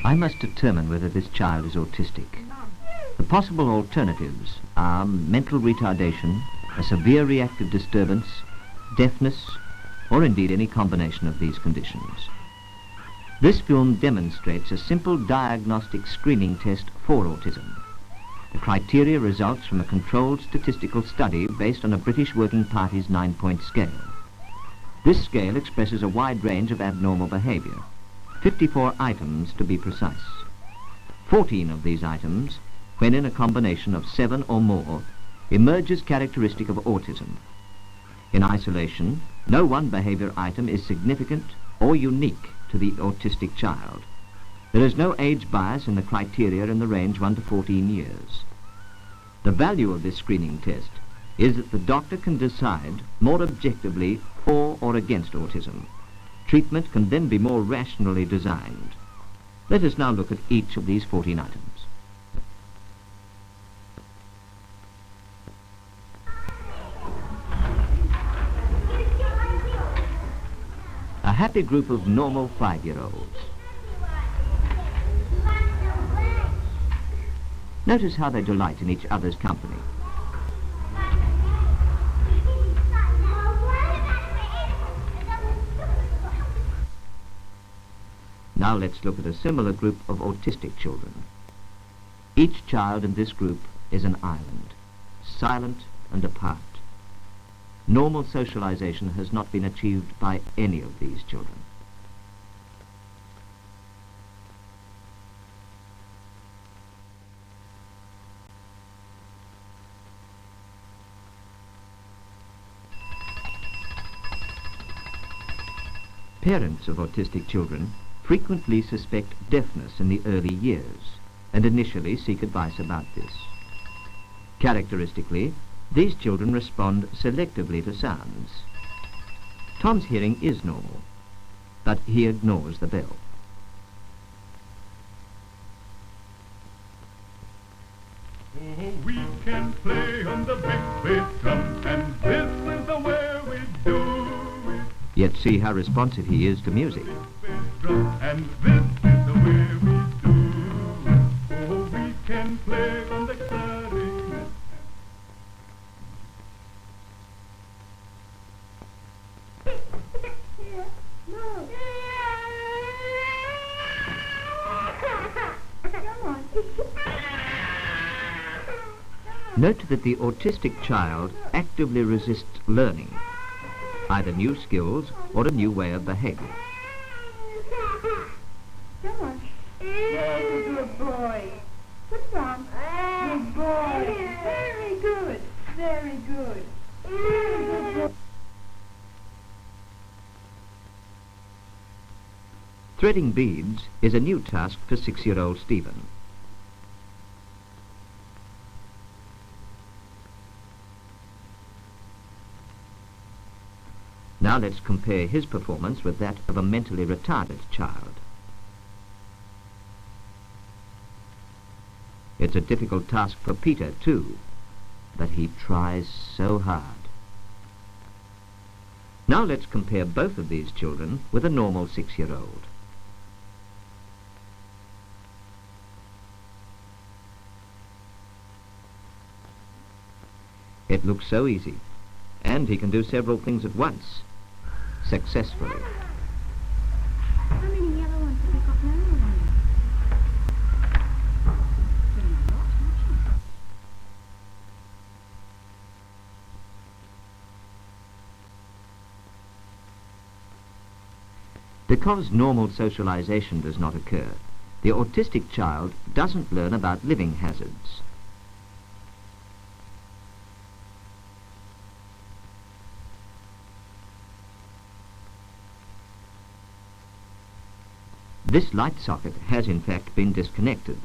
I must determine whether this child is autistic. The possible alternatives are mental retardation, a severe reactive disturbance, deafness, or indeed any combination of these conditions. This film demonstrates a simple diagnostic screening test for autism. The criteria results from a controlled statistical study based on a British Working Party's 9-point scale. This scale expresses a wide range of abnormal behaviour, 54 items to be precise. 14 of these items, when in a combination of 7 or more, emerge as characteristic of autism. In isolation, no one behaviour item is significant or unique to the autistic child. There is no age bias in the criteria in the range 1 to 14 years. The value of this screening test is that the doctor can decide more objectively for or against autism. Treatment can then be more rationally designed. Let us now look at each of these 14 items. A happy group of normal 5-year-olds. Notice how they delight in each other's company. Now let's look at a similar group of autistic children. Each child in this group is an island, silent and apart. Normal socialization has not been achieved by any of these children. Parents of autistic children frequently suspect deafness in the early years and initially seek advice about this. Characteristically, these children respond selectively to sounds. Tom's hearing is normal, but he ignores the bell. Oh, we can play on the big bass drum, and this is the way we do it. Yet see how responsive he is to music. And this is the way we do it. Oh, we can play on the clarinet. Note that the autistic child actively resists learning, either new skills or a new way of behaving. Come on. Very good boy. Put down. Good boy. Very good. Very good. Very good boy. Threading beads is a new task for 6-year-old Stephen. Now let's compare his performance with that of a mentally retarded child. It's a difficult task for Peter too, but he tries so hard. Now let's compare both of these children with a normal 6-year-old. It looks so easy, and he can do several things at once, successfully. How many yellow ones have you got now? Getting a lot, aren't you? Because normal socialization does not occur, the autistic child doesn't learn about living hazards. This light socket has in fact been disconnected,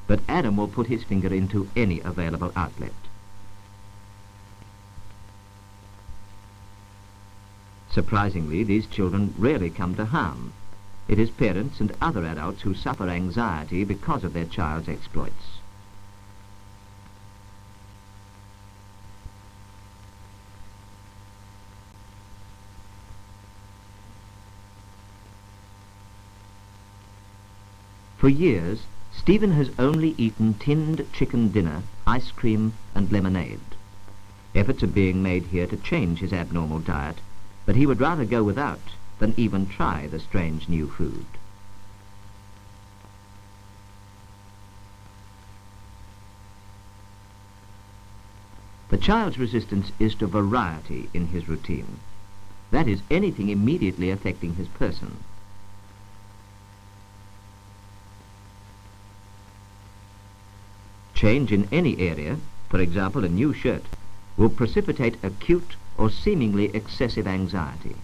but Adam will put his finger into any available outlet. Surprisingly, these children rarely come to harm. It is parents and other adults who suffer anxiety because of their child's exploits. For years, Stephen has only eaten tinned chicken dinner, ice cream and lemonade. Efforts are being made here to change his abnormal diet, but he would rather go without than even try the strange new food. The child's resistance is to variety in his routine. That is, anything immediately affecting his person. Change in any area, for example a new shirt, will precipitate acute or seemingly excessive anxiety.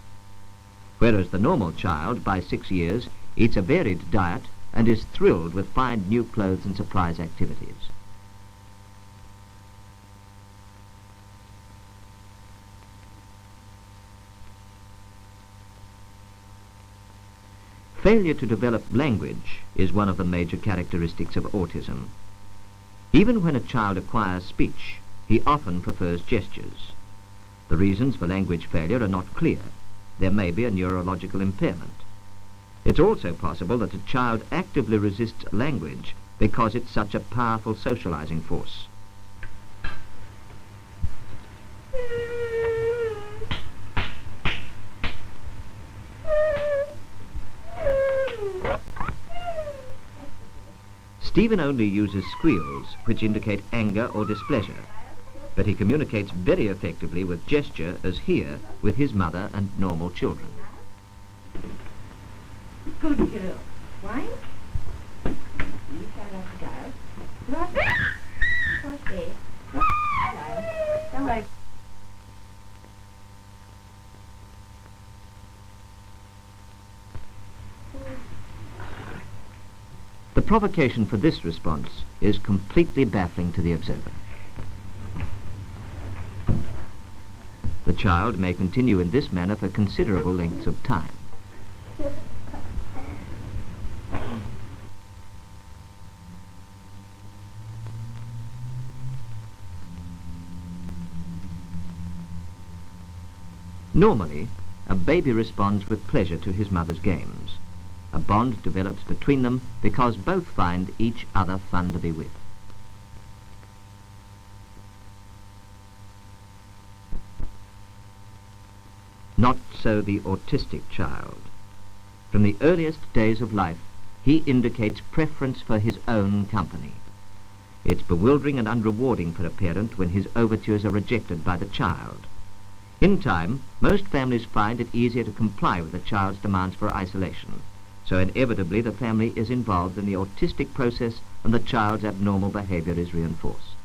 Whereas the normal child, by 6 years, eats a varied diet and is thrilled with fine new clothes and surprise activities. Failure to develop language is one of the major characteristics of autism. Even when a child acquires speech, he often prefers gestures. The reasons for language failure are not clear. There may be a neurological impairment. It's also possible that a child actively resists language because it's such a powerful socializing force. Stephen only uses squeals, which indicate anger or displeasure, but he communicates very effectively with gesture, as here with his mother and normal children. Good girl. Wine? You start off the dial. Right there. Right there. Don't worry. The provocation for this response is completely baffling to the observer. The child may continue in this manner for considerable lengths of time. Normally, a baby responds with pleasure to his mother's games. A bond develops between them because both find each other fun to be with. Not so the autistic child. From the earliest days of life, he indicates preference for his own company. It's bewildering and unrewarding for a parent when his overtures are rejected by the child. In time, most families find it easier to comply with the child's demands for isolation. So inevitably the family is involved in the autistic process and the child's abnormal behavior is reinforced.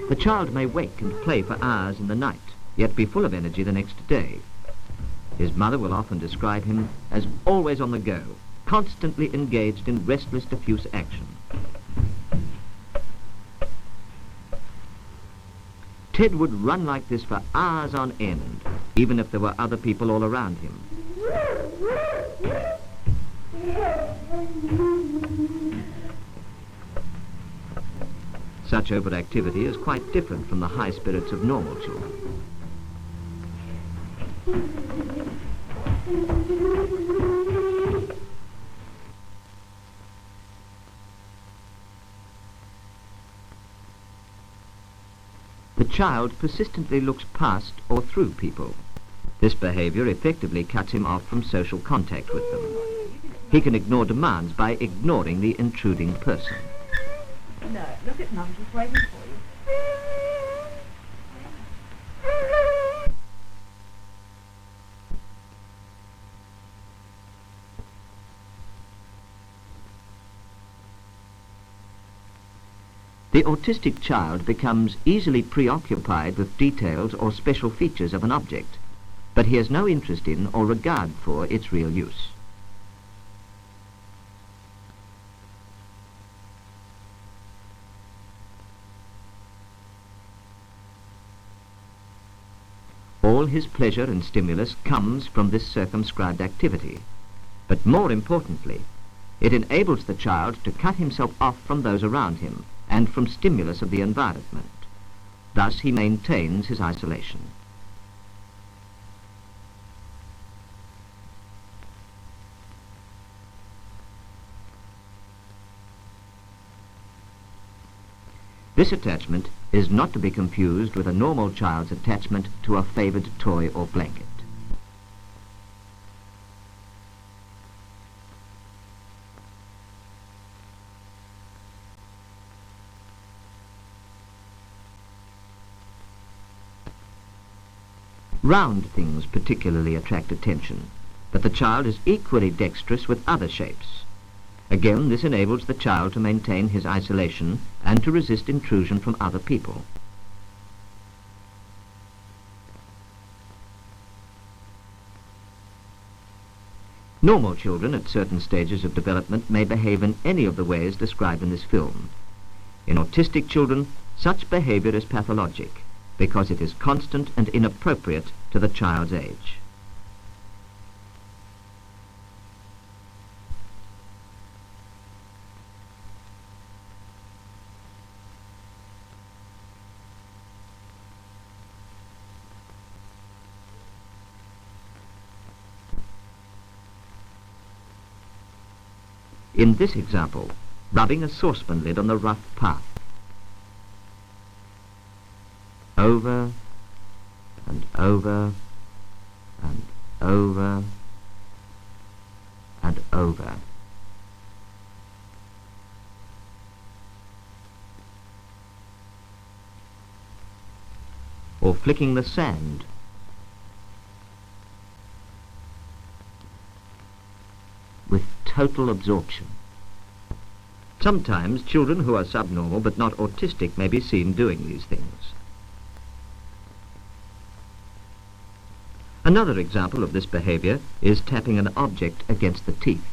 The child may wake and play for hours in the night, yet be full of energy the next day. His mother will often describe him as always on the go, constantly engaged in restless, diffuse action. Ted would run like this for hours on end, even if there were other people all around him. Such overactivity is quite different from the high spirits of normal children. The child persistently looks past or through people. This behavior effectively cuts him off from social contact with them. He can ignore demands by ignoring the intruding person. No, look at Mum, she's waiting for you. The autistic child becomes easily preoccupied with details or special features of an object, but he has no interest in or regard for its real use. All his pleasure and stimulus comes from this circumscribed activity, but more importantly, It enables the child to cut himself off from those around him and from stimulus of the environment. Thus he maintains his isolation. This attachment is not to be confused with a normal child's attachment to a favored toy or blanket. Round things particularly attract attention, but the child is equally dexterous with other shapes. Again, this enables the child to maintain his isolation and to resist intrusion from other people. Normal children at certain stages of development may behave in any of the ways described in this film. In autistic children, such behavior is pathologic because it is constant and inappropriate to the child's age. In this example, rubbing a saucepan lid on the rough path. Over and over and over and over. Or flicking the sand. With total absorption. Sometimes children who are subnormal but not autistic may be seen doing these things. Another example of this behavior is tapping an object against the teeth.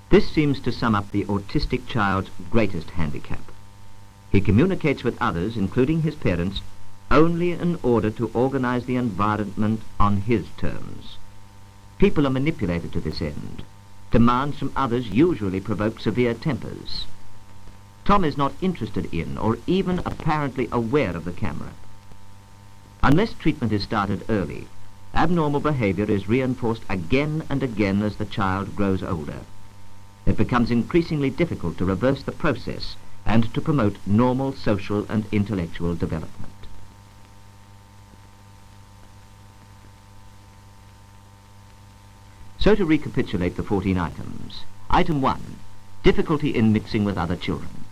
This seems to sum up the autistic child's greatest handicap. He communicates with others, including his parents, only in order to organize the environment on his terms. People are manipulated to this end. Demands from others usually provoke severe tempers. Tom is not interested in or even apparently aware of the camera. Unless treatment is started early, abnormal behavior is reinforced again and again as the child grows older. It becomes increasingly difficult to reverse the process and to promote normal social and intellectual development. So to recapitulate the 14 items. Item 1, difficulty in mixing with other children.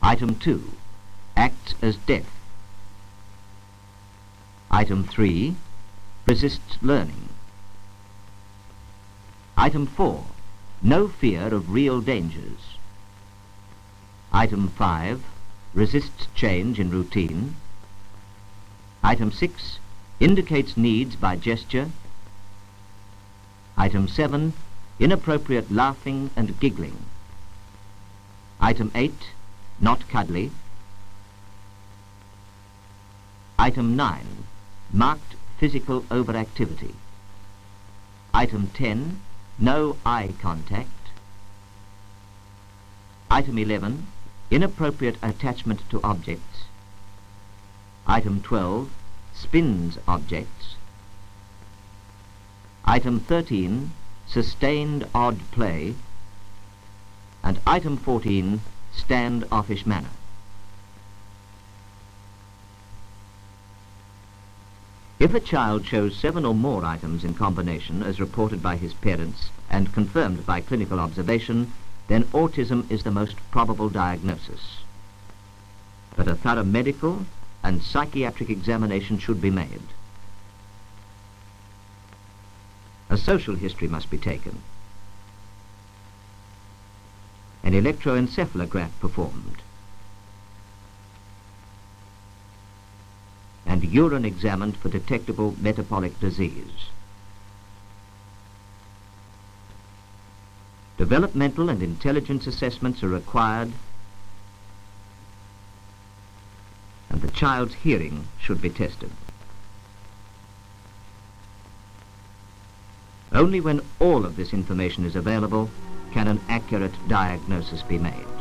Item 2, acts as deaf. Item 3, resists learning. Item 4, no fear of real dangers. Item 5, resists change in routine. Item 6, indicates needs by gesture. Item 7, inappropriate laughing and giggling. Item 8, not cuddly. Item 9, marked physical overactivity. Item 10, no eye contact. Item 11, inappropriate attachment to objects. Item 12, spins objects. Item 13, sustained odd play. And item 14, standoffish manner. If a child shows 7 or more items in combination as reported by his parents and confirmed by clinical observation, then autism is the most probable diagnosis. But a thorough medical and psychiatric examination should be made. A social history must be taken. An electroencephalograph performed. And urine examined for detectable metabolic disease. Developmental and intelligence assessments are required and the child's hearing should be tested. Only when all of this information is available can an accurate diagnosis be made.